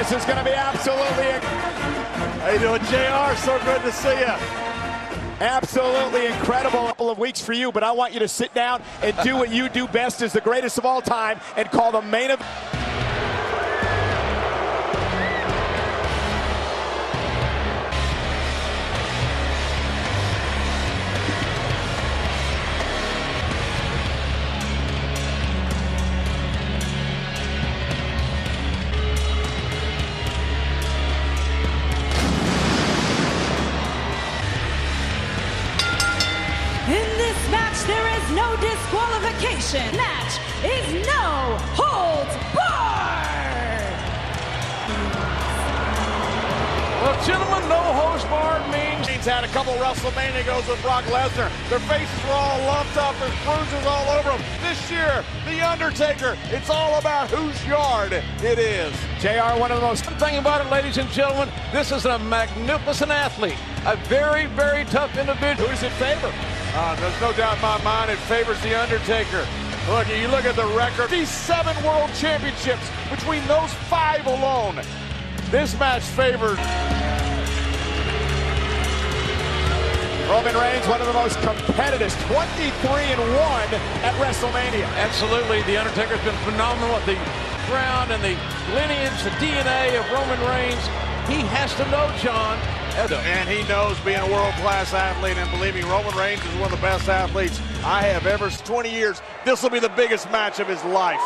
This is going to be absolutely... How you doing, JR? So good to see you. Absolutely incredible couple of weeks for you, but I want you to sit down and do what you do best as the greatest of all time and call the main event. There is no disqualification. Match is no holds barred. Well, gentlemen, no holds barred means he's had a couple WrestleMania goes with Brock Lesnar. Their faces were all lumped up. There's bruises all over them. This year, The Undertaker, it's all about whose yard it is. JR, one of the most... One thing about it, ladies and gentlemen, this is a magnificent athlete. A very, very tough individual. Who does it favor? There's no doubt in my mind it favors The Undertaker. Look, you look at the record, these 7 world championships between those 5 alone. This match favors Roman Reigns, one of the most competitive, 23-1 at WrestleMania. Absolutely, The Undertaker's been phenomenal at the ground and the lineage, the DNA of Roman Reigns. He has to know, John. And he knows being a world-class athlete, and believe me, Roman Reigns is one of the best athletes I have ever. 20 years, this will be the biggest match of his life.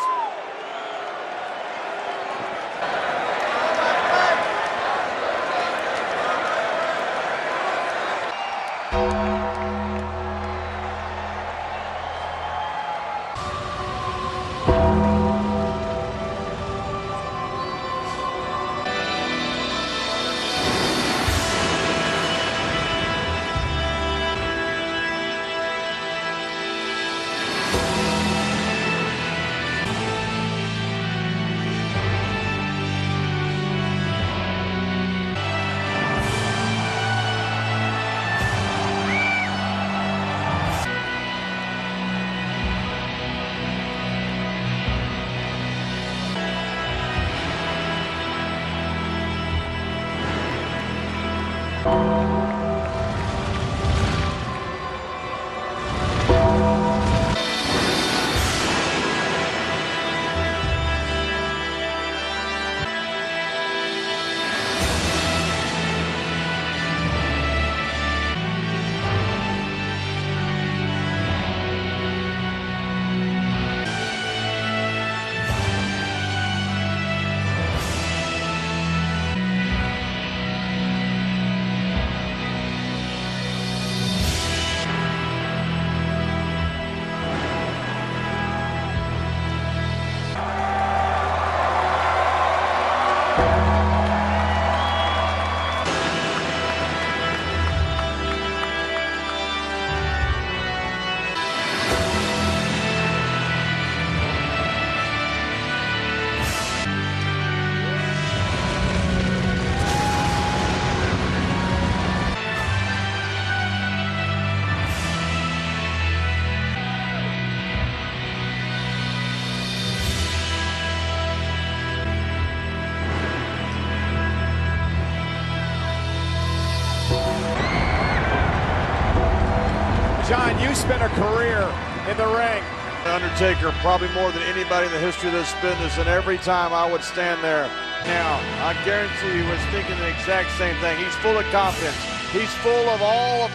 John, you spent a career in the ring. Undertaker, probably more than anybody in the history of this business, and every time I would stand there. Now, I guarantee you was thinking the exact same thing. He's full of confidence. He's full of all of...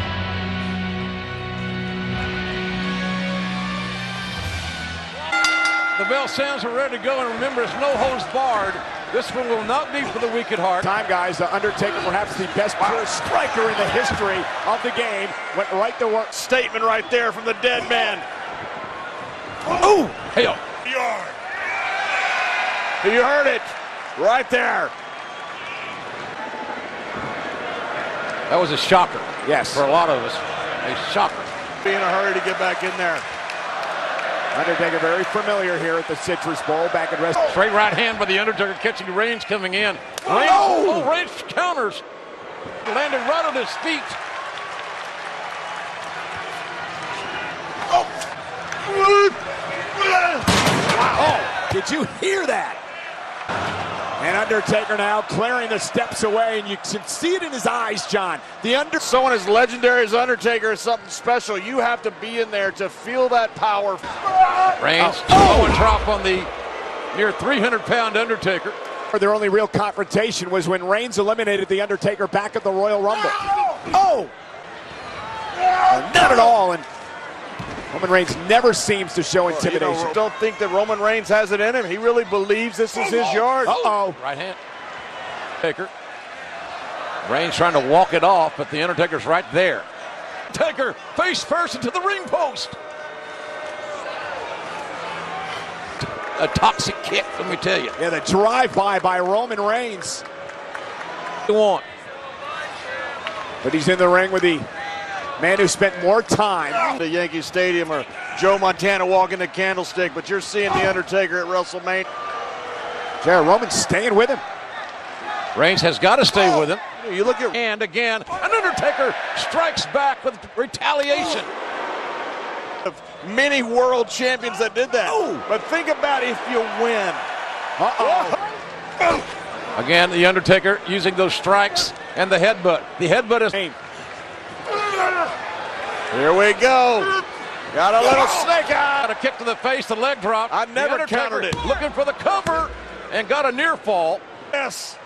The bell sounds, we're ready to go, and remember, it's no holds barred. This one will not be for the weak at heart. Time, guys, the Undertaker, perhaps the best pure striker in the history of the game, went right to work. Statement right there from the dead man. Oh, hell. Yard. You heard it right there. That was a shocker. Yes. For a lot of us, a shocker. Be in a hurry to get back in there. Undertaker very familiar here at the Citrus Bowl back at Wrestling. Straight right hand by the Undertaker, catching Reigns coming in. Reigns, Reigns counters. Landed right on his feet. Wow. Oh, did you hear that? And Undertaker now clearing the steps away, and you can see it in his eyes, John. Someone as legendary as Undertaker is something special. You have to be in there to feel that power. Reigns, slow and drop on the near 300-pound Undertaker. Their only real confrontation was when Reigns eliminated the Undertaker back at the Royal Rumble. Oh! Not at all, and Roman Reigns never seems to show intimidation. Don't think that Roman Reigns has it in him. He really believes this is his yard. Uh-oh. Right hand. Taker. Reigns trying to walk it off, but the Undertaker's right there. Taker face first into the ring post. A toxic kick, let me tell you. Yeah, the drive-by by Roman Reigns. You want. But he's in the ring with the man who spent more time. The Yankee Stadium or Joe Montana walking the candlestick, but you're seeing the Undertaker at WrestleMania. Jared Roman's staying with him. Reigns has got to stay with him. You look at And again, an Undertaker strikes back with retaliation. many world champions that did that. Ooh. But think about if you win. Again, the Undertaker using those strikes and the headbutt. The headbutt is... Here we go. Got a little snake eye. Got a kick to the face, the leg drop. I never countered it. Looking for the cover and got a near fall. Yes.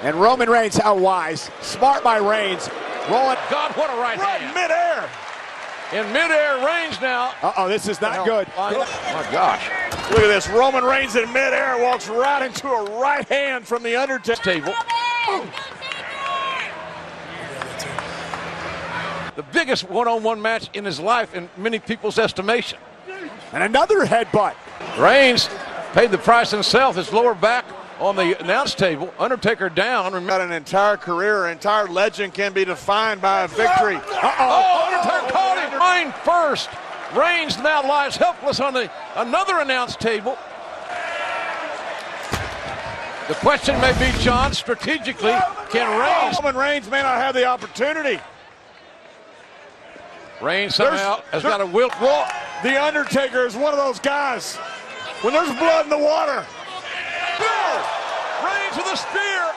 And Roman Reigns, how wise. Smart by Reigns. Rolling. God, what a right hand. Midair. In midair, Reigns now. Uh-oh, this is not good. Oh my gosh. Look at this. Roman Reigns in midair walks right into a right hand from the Undertaker table. The biggest one-on-one match in his life in many people's estimation. And another headbutt. Reigns paid the price himself. His lower back on the announce table. Undertaker down. Got an entire career, an entire legend can be defined by a victory. Oh, Undertaker caught him. Line first. Reigns now lies helpless on another announce table. The question may be, John, strategically, can Reigns... Roman Reigns may not have the opportunity. Reigns somehow has got a will. The Undertaker is one of those guys. When there's blood in the water. Reigns with a spear.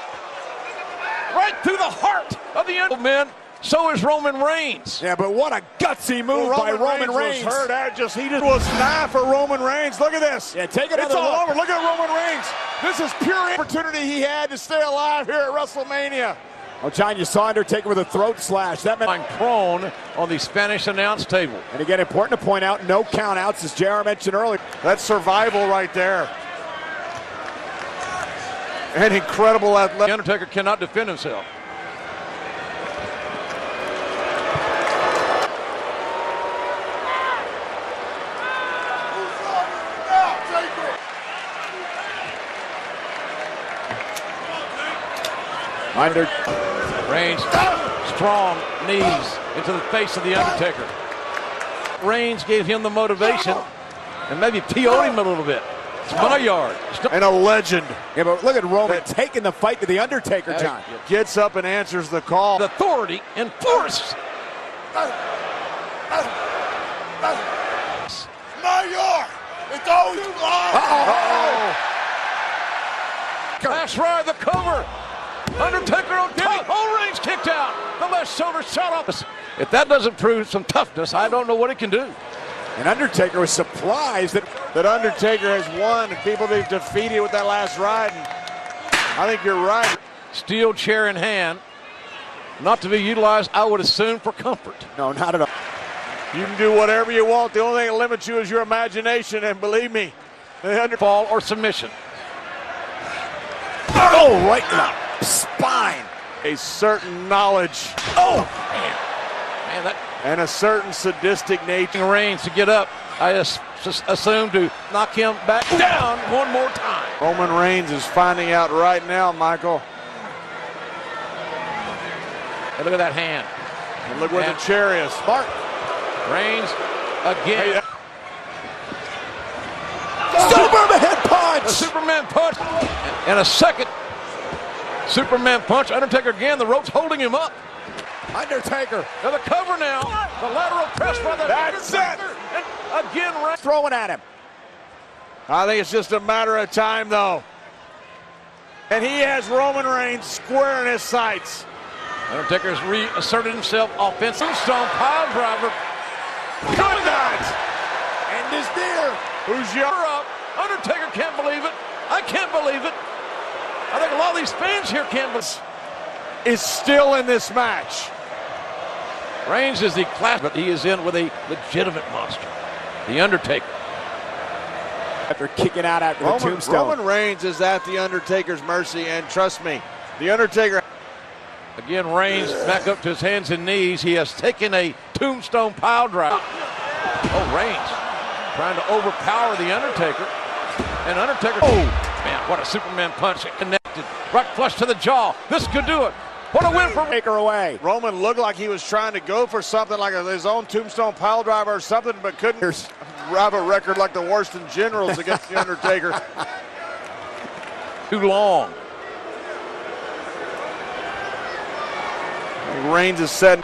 Right through the heart of the men. So is Roman Reigns. Yeah, but what a gutsy move by Roman Reigns. Was hurt out, he just was nigh for Roman Reigns. Look at this. Yeah, take another It's all look. over. Look at Roman Reigns. This is pure opportunity he had to stay alive here at WrestleMania. Oh, John, you saw Undertaker with a throat slash. That meant prone on the Spanish announce table. And again, important to point out, no countouts, as JR mentioned earlier. That's survival right there. And incredible athletic. The Undertaker cannot defend himself. Reigns, strong knees into the face of the Undertaker. Reigns gave him the motivation and maybe PO'd him a little bit. It's my yard. And a legend. Yeah, but look at Roman taking the fight to the Undertaker, John. Gets up and answers the call. The authority and force. My yard. It's always That's right, the cover. Undertaker on top. Oh, Reigns kicked out. The left shoulder shot off. If that doesn't prove some toughness, I don't know what it can do. And Undertaker was surprised that Undertaker has won and people they've defeated with that last ride. And I think you're right. Steel chair in hand. Not to be utilized, I would assume, for comfort. No, not at all. You can do whatever you want. The only thing that limits you is your imagination. And believe me, the fall or submission. Oh, right in the spine. A certain knowledge. Oh, man, that. And a certain sadistic nature. Reigns to get up. I assume to knock him back down one more time. Roman Reigns is finding out right now, Michael. And look at that hand. And look where the chair is. Smart. Reigns again. Superman head punch. A Superman punch. And a second Superman punch. Undertaker again. The rope's holding him up. Undertaker. Now the cover now. The lateral press by the That's Undertaker. And again, Reigns throwing at him. I think it's just a matter of time, though. And he has Roman Reigns square in his sights. Undertaker's reasserted himself offensive. Stone pile driver. Good night. End is near. Who's your up? Undertaker can't believe it. I can't believe it. I think a lot of these fans here can't believe it. Is still in this match. Reigns is the class, but he is in with a legitimate monster, the Undertaker. After kicking out after the tombstone. Roman Reigns is at the Undertaker's mercy, and trust me, the Undertaker. Again, Reigns back up to his hands and knees. He has taken a tombstone pile driver. Oh, Reigns trying to overpower the Undertaker. And Undertaker, oh, man, what a Superman punch. Connected, right flush to the jaw. This could do it. What a win for Taker away. Roman looked like he was trying to go for something like his own tombstone pile driver or something, but couldn't have a record like the worst in generals against the Undertaker. Too long. Reigns is set.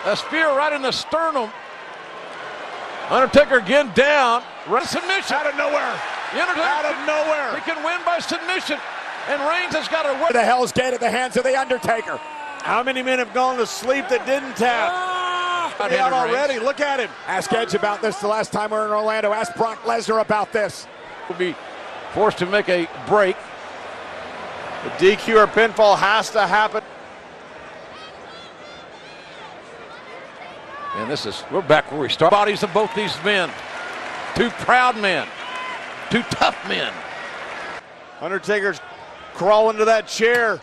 A spear right in the sternum. Undertaker again down. Submission. Out of nowhere. The Undertaker, out of nowhere. He can win by submission. And Reigns has got to win. The Hell's Gate at the hands of the Undertaker. How many men have gone to sleep that didn't tap? Out already. Look at him. Ask Edge about this the last time we were in Orlando. Ask Brock Lesnar about this. Will be forced to make a break. The DQ or pinfall has to happen. And we're back where we start. Bodies of both these men. Two proud men. Two tough men. Undertaker's crawling to that chair.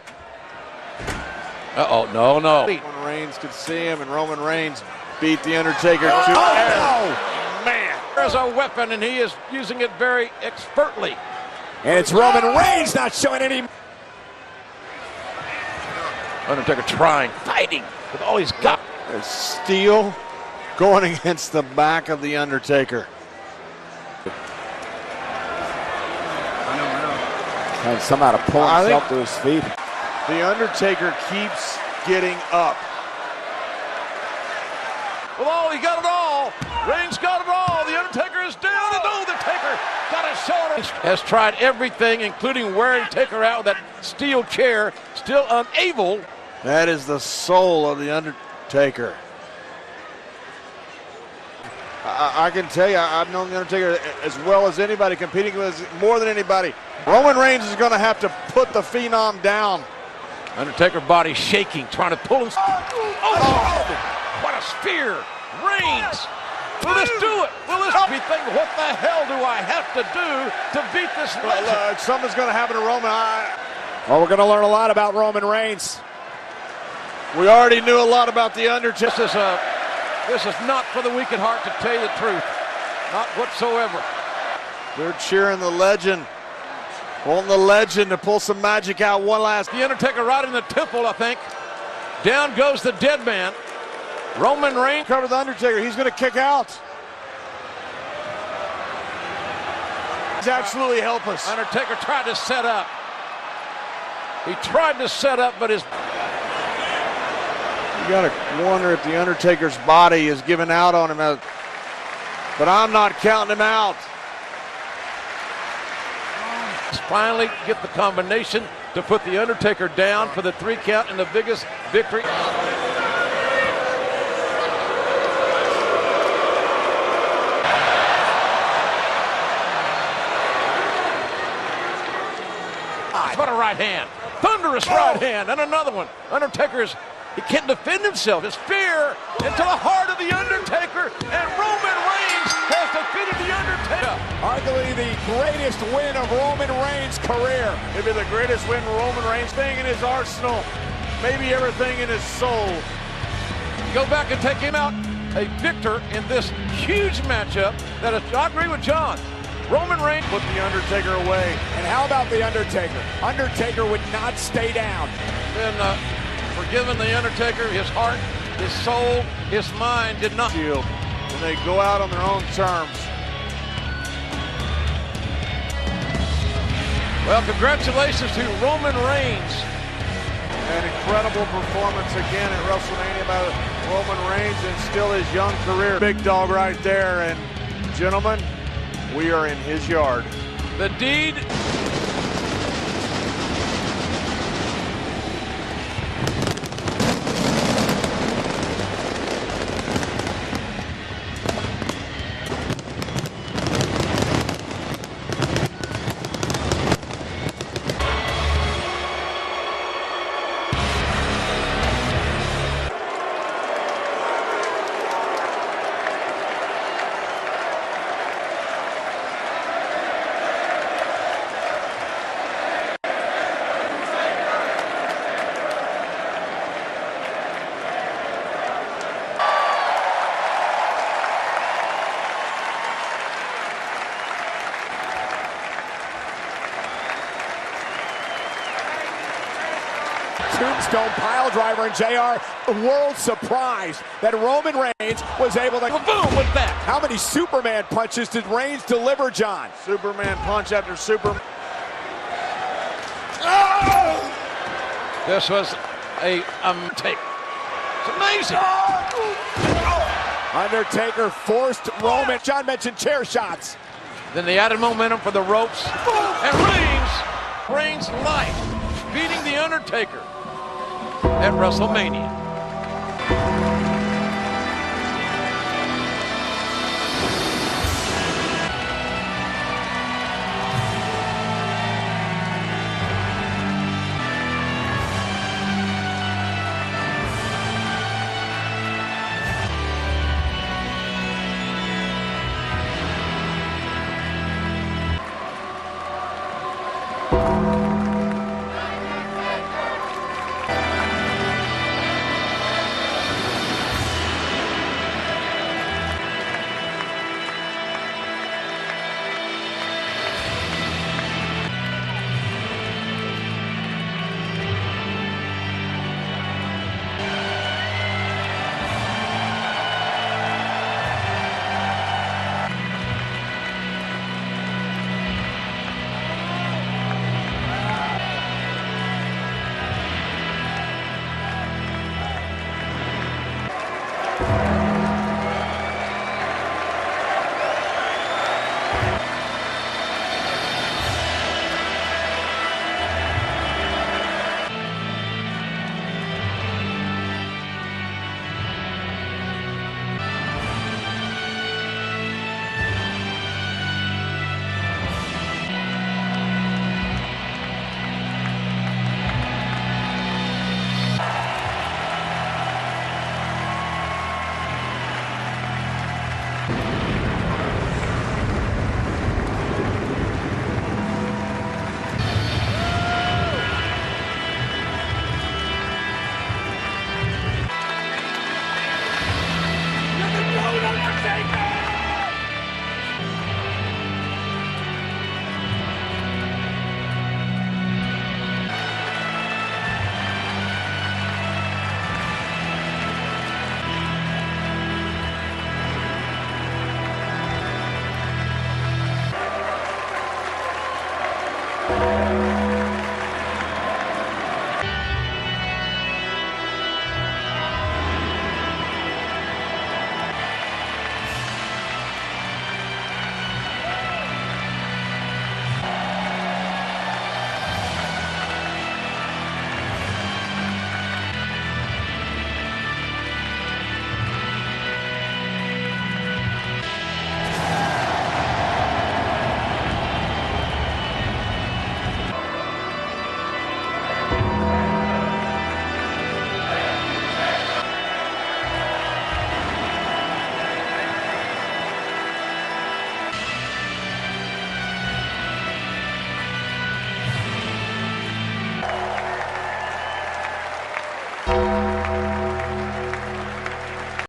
Uh-oh, no. Roman Reigns could see him, and Roman Reigns beat the Undertaker to air. Oh, man. There's a weapon, and he is using it very expertly. And it's Roman Reigns not showing any. Undertaker trying, fighting with all he's got. There's steel going against the back of the Undertaker. And somehow to pull himself to his feet. The Undertaker keeps getting up. Well, he got it all. Reigns got it all. The Undertaker is down, and the Taker got his shoulder. Has tried everything, including wearing Taker out with that steel chair, still unable. That is the soul of the Undertaker. I can tell you, I've known the Undertaker as well as anybody, competing with more than anybody. Roman Reigns is going to have to put the Phenom down. Undertaker body shaking, trying to pull him. Oh, what a spear. Reigns. Will this do it? Will this be thinking, what the hell do I have to do to beat this legend? Something's going to happen to Roman. Well, we're going to learn a lot about Roman Reigns. We already knew a lot about the Undertaker. This is not for the weak at heart, to tell you the truth. Not whatsoever. They're cheering the legend. Wanting the legend to pull some magic out one last. The Undertaker right in the temple, I think. Down goes the dead man. Roman Reigns. Cover the Undertaker. He's going to kick out. He's absolutely helpless. Undertaker tried to set up. He tried to set up, but his... You got to wonder if the Undertaker's body is giving out on him. But I'm not counting him out. Finally get the combination to put the Undertaker down for the 3 count and the biggest victory. What a right hand. Thunderous right hand, and another one. He can't defend himself. His spear into the heart of the Undertaker, and Roman Reigns has defeated the Undertaker. Arguably the greatest win of Roman Reigns' career. Maybe the greatest win Roman Reigns, thing in his arsenal, maybe everything in his soul. Go back and take him out a victor in this huge matchup. I agree with John. Roman Reigns put the Undertaker away. And how about the Undertaker? Undertaker would not stay down. Then forgiven the Undertaker, his heart, his soul, his mind did not. Shield. And they go out on their own terms. Well, congratulations to Roman Reigns. An incredible performance again at WrestleMania by Roman Reigns, and still his young career. Big dog right there, and gentlemen, we are in his yard. The deed tombstone pile driver, and JR, the world surprised that Roman Reigns was able to Boom with that. How many Superman punches did Reigns deliver, John? Superman punch after Superman. This was a take. It's amazing. Undertaker forced Roman. John mentioned chair shots. Then they added momentum for the ropes. And Reigns life, beating The Undertaker at WrestleMania.